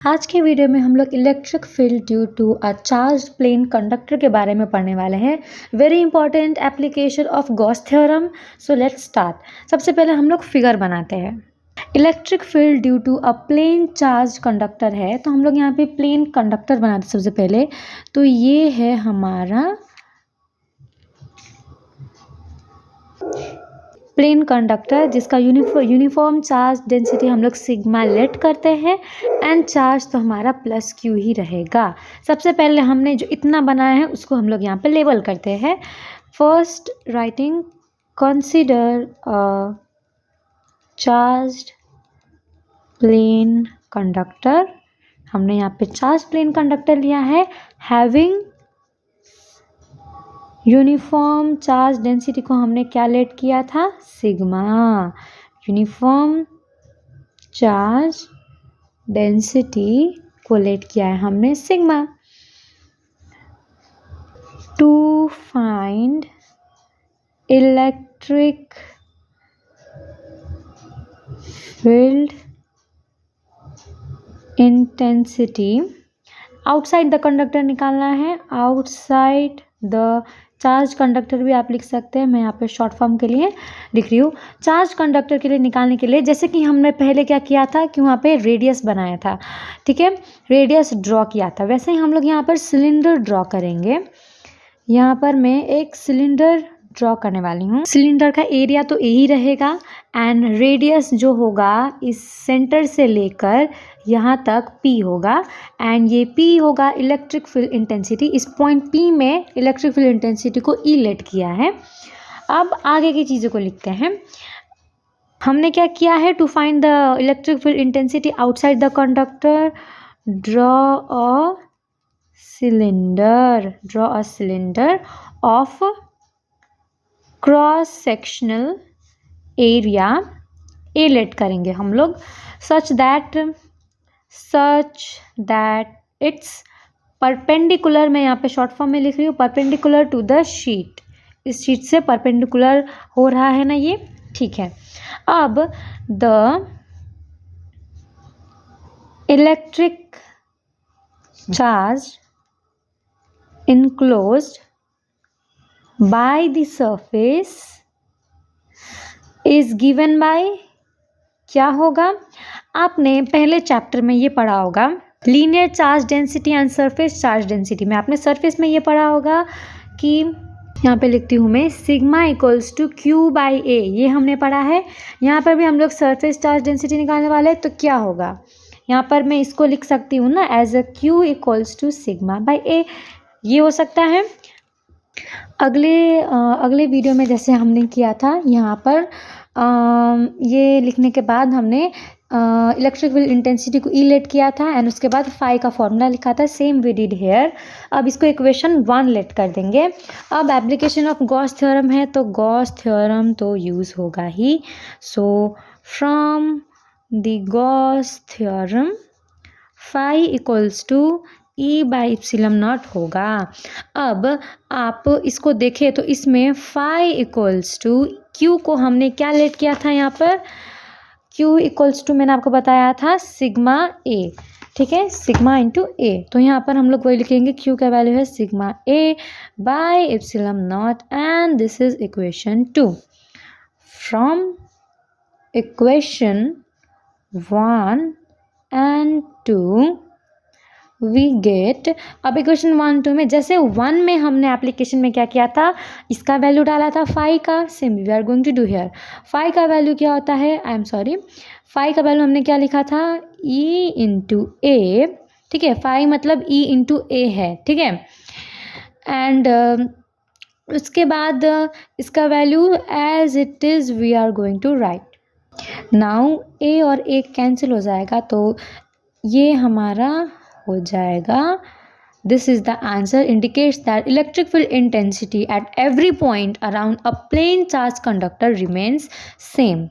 आज के वीडियो में हम लोग electric field due to a charge plane conductor के बारे में पढ़ने वाले हैं। Very important application of Gauss theorem. So let's start. सबसे पहले हम लोग फिगर बनाते हैं। Electric field due to a plane charge conductor है, तो हम लोग यहाँ पे प्लेन कंडक्टर बनाते हैं सबसे पहले। तो ये है हमारा प्लेन कंडक्टर, जिसका यूनिफॉर्म चार्ज डेंसिटी हम लोग सिग्मा लेट करते हैं, एंड चार्ज तो हमारा प्लस क्यू ही रहेगा। सबसे पहले हमने जो इतना बनाया है उसको हम लोग यहाँ पे लेबल करते हैं। First writing consider a charged plane conductor. हमने यहाँ पे चार्ज प्लेन कंडक्टर लिया है हैविंग यूनिफॉर्म चार्ज डेंसिटी को हमने क्या लेट किया था, सिग्मा। यूनिफॉर्म चार्ज डेंसिटी को लेट किया है हमने sigma. To find electric field intensity, outside the conductor निकालना है। आउटसाइड द चार्ज कंडक्टर भी आप लिख सकते हैं, मैं यहाँ पे शॉर्ट फॉर्म के लिए लिख रही हूँ। चार्ज कंडक्टर के लिए निकालने के लिए, जैसे कि हमने पहले क्या किया था कि वहाँ पे रेडियस बनाया था, ठीक है, रेडियस ड्रॉ किया था, वैसे ही हम लोग यहाँ पर सिलेंडर ड्रॉ करेंगे। यहाँ पर मैं एक सिलेंडर ड्रॉ करने वाली हूँ। सिलेंडर का एरिया तो यही रहेगा, एंड रेडियस जो होगा इस सेंटर से लेकर यहाँ तक P होगा, एंड ये P होगा इलेक्ट्रिक फील्ड इंटेंसिटी। इस पॉइंट P में इलेक्ट्रिक फील्ड इंटेंसिटी को E लेट किया है। अब आगे की चीज़ों को लिखते हैं। हमने क्या किया है, to find the electric field intensity outside the conductor, draw a cylinder of cross sectional area A let करेंगे हम लोग, सच दैट इट्स परपेंडिकुलर, मैं यहाँ पे शॉर्ट फॉर्म में लिख रही हूँ, परपेंडिकुलर टू द शीट। इस शीट से परपेंडिकुलर हो रहा है ना ये, ठीक है। अब the electric charge enclosed by the surface is given by, क्या होगा, आपने पहले चैप्टर में ये पढ़ा होगा linear charge density and surface charge density में। आपने सरफेस में ये पढ़ा होगा कि यहाँ पे लिखती हूँ मैं, sigma equals to Q by ए, ये हमने पढ़ा है। यहाँ पर भी हम लोग सरफेस चार्ज डेंसिटी निकालने वाले हैं, तो क्या होगा, यहाँ पर मैं इसको लिख सकती हूँ ना as a q equals to sigma by ए, ये हो सकता है। अगले वीडियो में जैसे हमने किया था, यहाँ पर ये लिखने के बाद हमने इलेक्ट्रिक फील्ड इंटेंसिटी को ई लेट किया था, एंड उसके बाद फाई का फॉर्मूला लिखा था, सेम वी डिड हेयर। अब इसको इक्वेशन 1 लेट कर देंगे। अब एप्लीकेशन ऑफ गॉस थ्योरम है, तो गॉस थ्योरम तो यूज़ होगा ही। So from the Gauss theorem phi equals to E by epsilon naught होगा। अब आप इसको देखें तो इसमें फाई इक्वल्स टू क्यू को हमने क्या लेट किया था, यहाँ पर क्यू इक्वल्स टू मैंने आपको बताया था सिग्मा ए, ठीक है, सिग्मा इंटू ए। तो यहाँ पर हम लोग वही लिखेंगे, क्यू का वैल्यू है sigma a by epsilon naught, and this is equation 2। From equation 1 and 2 we get, अब इक्वेशन 1 2 में, जैसे 1 में हमने एप्लीकेशन में क्या किया था, इसका वैल्यू डाला था फाई का, same we are going to do here. Phi का वैल्यू क्या होता है, फाई का वैल्यू हमने क्या लिखा था, ई इंटू ए, ठीक है, फाई मतलब ई इंटू ए है, ठीक है। एंड उसके बाद इसका value as it is we are going to write. Now a और ए कैंसिल हो जाएगा, तो ये हमारा हो जाएगा, this is the answer, indicates that electric field intensity at every point around a plane charge conductor remains same.